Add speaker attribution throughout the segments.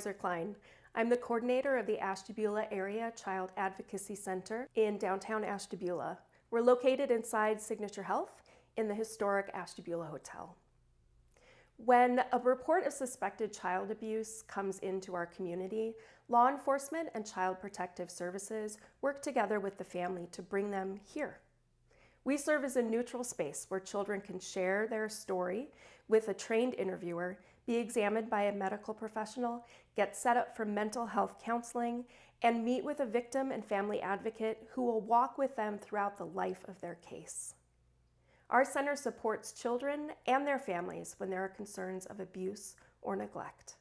Speaker 1: Supervisor Klein. I'm the coordinator of the Ashtabula Area Child Advocacy Center in downtown Ashtabula. We're located inside Signature Health in the historic Ashtabula Hotel. When a report of suspected child abuse comes into our community, law enforcement and child protective services work together with the family to bring them here. We serve as a neutral space where children can share their story with a trained interviewer, be examined by a medical professional, get set up for mental health counseling, and meet with a victim and family advocate who will walk with them throughout the life of their case. Our center supports children and their families when there are concerns of abuse or neglect.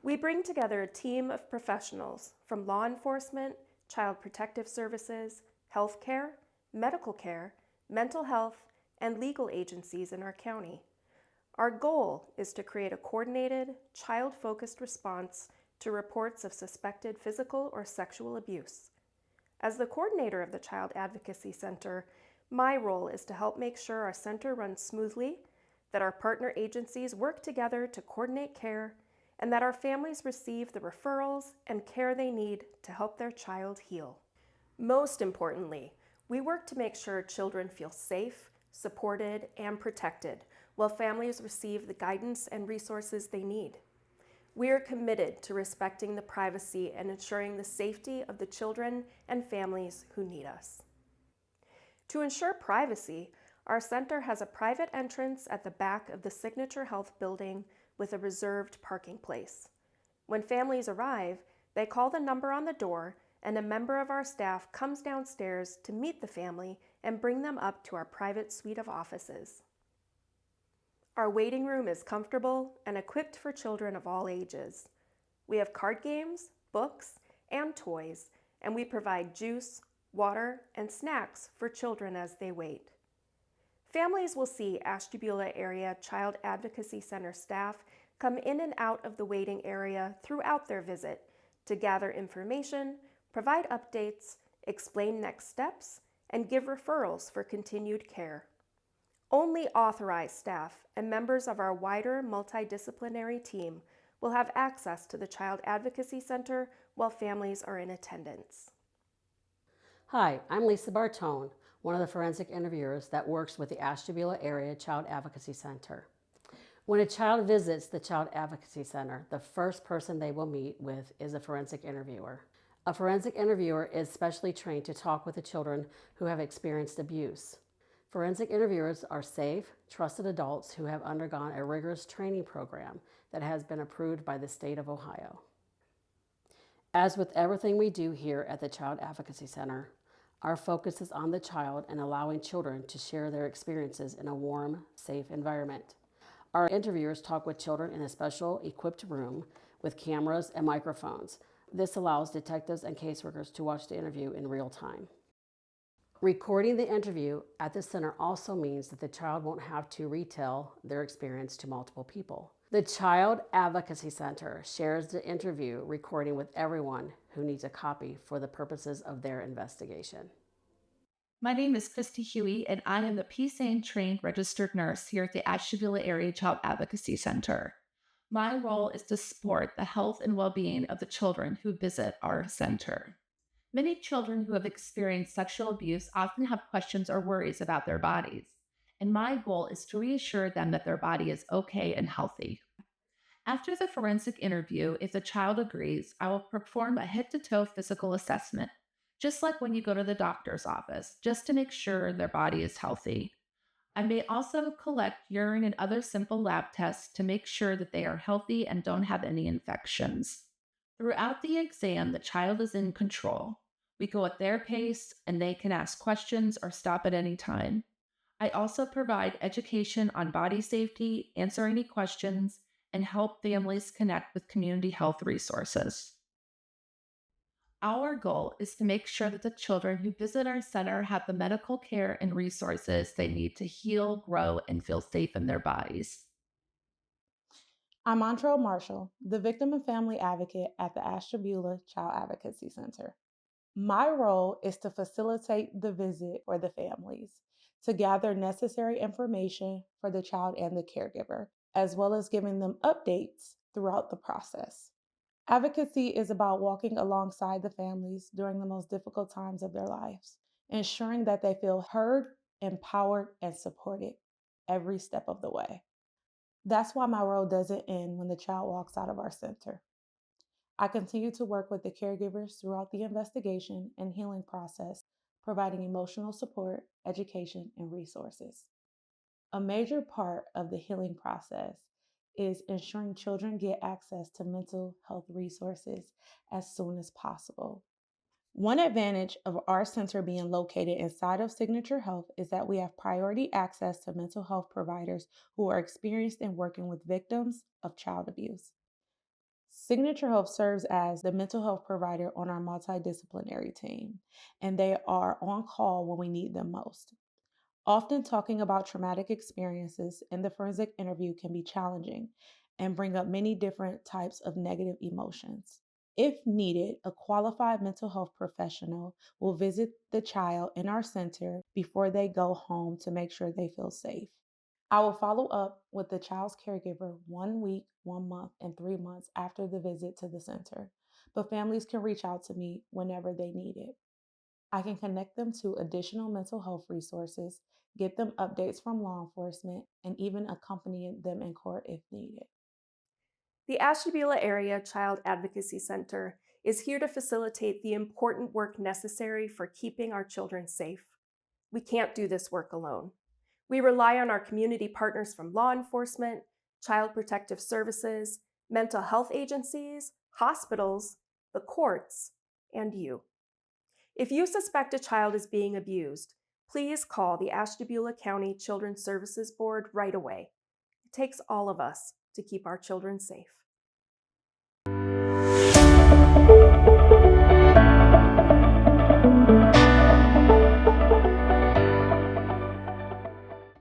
Speaker 1: We bring together a team of professionals from law enforcement, child protective services, healthcare, medical care, mental health, and legal agencies in our county. Our goal is to create a coordinated, child-focused response to reports of suspected physical or sexual abuse. As the coordinator of the Child Advocacy Center, my role is to help make sure our center runs smoothly, that our partner agencies work together to coordinate care, and that our families receive the referrals and care they need to help their child heal. Most importantly, we work to make sure children feel safe, supported, and protected while families receive the guidance and resources they need. We are committed to respecting the privacy and ensuring the safety of the children and families who need us. To ensure privacy, our center has a private entrance at the back of the Signature Health building with a reserved parking place. When families arrive, they call the number on the door and a member of our staff comes downstairs to meet the family and bring them up to our private suite of offices. Our waiting room is comfortable and equipped for children of all ages. We have card games, books, and toys, and we provide juice, water, and snacks for children as they wait. Families will see Ashtabula Area Child Advocacy Center staff come in and out of the waiting area throughout their visit to gather information, provide updates, explain next steps, and give referrals for continued care. Only authorized staff and members of our wider multidisciplinary team will have access to the Child Advocacy Center while families are in attendance.
Speaker 2: Hi, I'm Lisa Bartone, one of the forensic interviewers that works with the Ashtabula Area Child Advocacy Center. When a child visits the Child Advocacy Center, the first person they will meet with is a forensic interviewer. A forensic interviewer is specially trained to talk with the children who have experienced abuse. Forensic interviewers are safe, trusted adults who have undergone a rigorous training program that has been approved by the state of Ohio. As with everything we do here at the Child Advocacy Center, our focus is on the child and allowing children to share their experiences in a warm, safe environment. Our interviewers talk with children in a special equipped room with cameras and microphones. This allows detectives and caseworkers to watch the interview in real time. Recording the interview at the center also means that the child won't have to retell their experience to multiple people. The Child Advocacy Center shares the interview recording with everyone who needs a copy for the purposes of their investigation.
Speaker 3: My name is Christy Huey, and I am the PSAN trained registered nurse here at the Ashtabula Area Child Advocacy Center. My role is to support the health and well-being of the children who visit our center. Many children who have experienced sexual abuse often have questions or worries about their bodies, and my goal is to reassure them that their body is okay and healthy. After the forensic interview, if the child agrees, I will perform a head-to-toe physical assessment, just like when you go to the doctor's office, just to make sure their body is healthy. I may also collect urine and other simple lab tests to make sure that they are healthy and don't have any infections. Throughout the exam, the child is in control. We go at their pace, and they can ask questions or stop at any time. I also provide education on body safety, answer any questions, and help families connect with community health resources. Our goal is to make sure that the children who visit our center have the medical care and resources they need to heal, grow, and feel safe in their bodies.
Speaker 4: I'm Montrell Marshall, the Victim and Family Advocate at the Ashtabula Child Advocacy Center. My role is to facilitate the visit for the families, to gather necessary information for the child and the caregiver, as well as giving them updates throughout the process. Advocacy is about walking alongside the families during the most difficult times of their lives, ensuring that they feel heard, empowered, and supported every step of the way. That's why my role doesn't end when the child walks out of our center. I continue to work with the caregivers throughout the investigation and healing process, providing emotional support, education, and resources. A major part of the healing process is ensuring children get access to mental health resources as soon as possible. One advantage of our center being located inside of Signature Health is that we have priority access to mental health providers who are experienced in working with victims of child abuse. Signature Health serves as the mental health provider on our multidisciplinary team, and they are on call when we need them most. Often talking about traumatic experiences in the forensic interview can be challenging and bring up many different types of negative emotions. If needed, a qualified mental health professional will visit the child in our center before they go home to make sure they feel safe. I will follow up with the child's caregiver 1 week, 1 month, and 3 months after the visit to the center, but families can reach out to me whenever they need it. I can connect them to additional mental health resources, get them updates from law enforcement, and even accompany them in court if needed.
Speaker 1: The Ashtabula Area Child Advocacy Center is here to facilitate the important work necessary for keeping our children safe. We can't do this work alone. We rely on our community partners from law enforcement, child protective services, mental health agencies, hospitals, the courts, and you. If you suspect a child is being abused, please call the Ashtabula County Children's Services Board right away. It takes all of us to keep our children safe.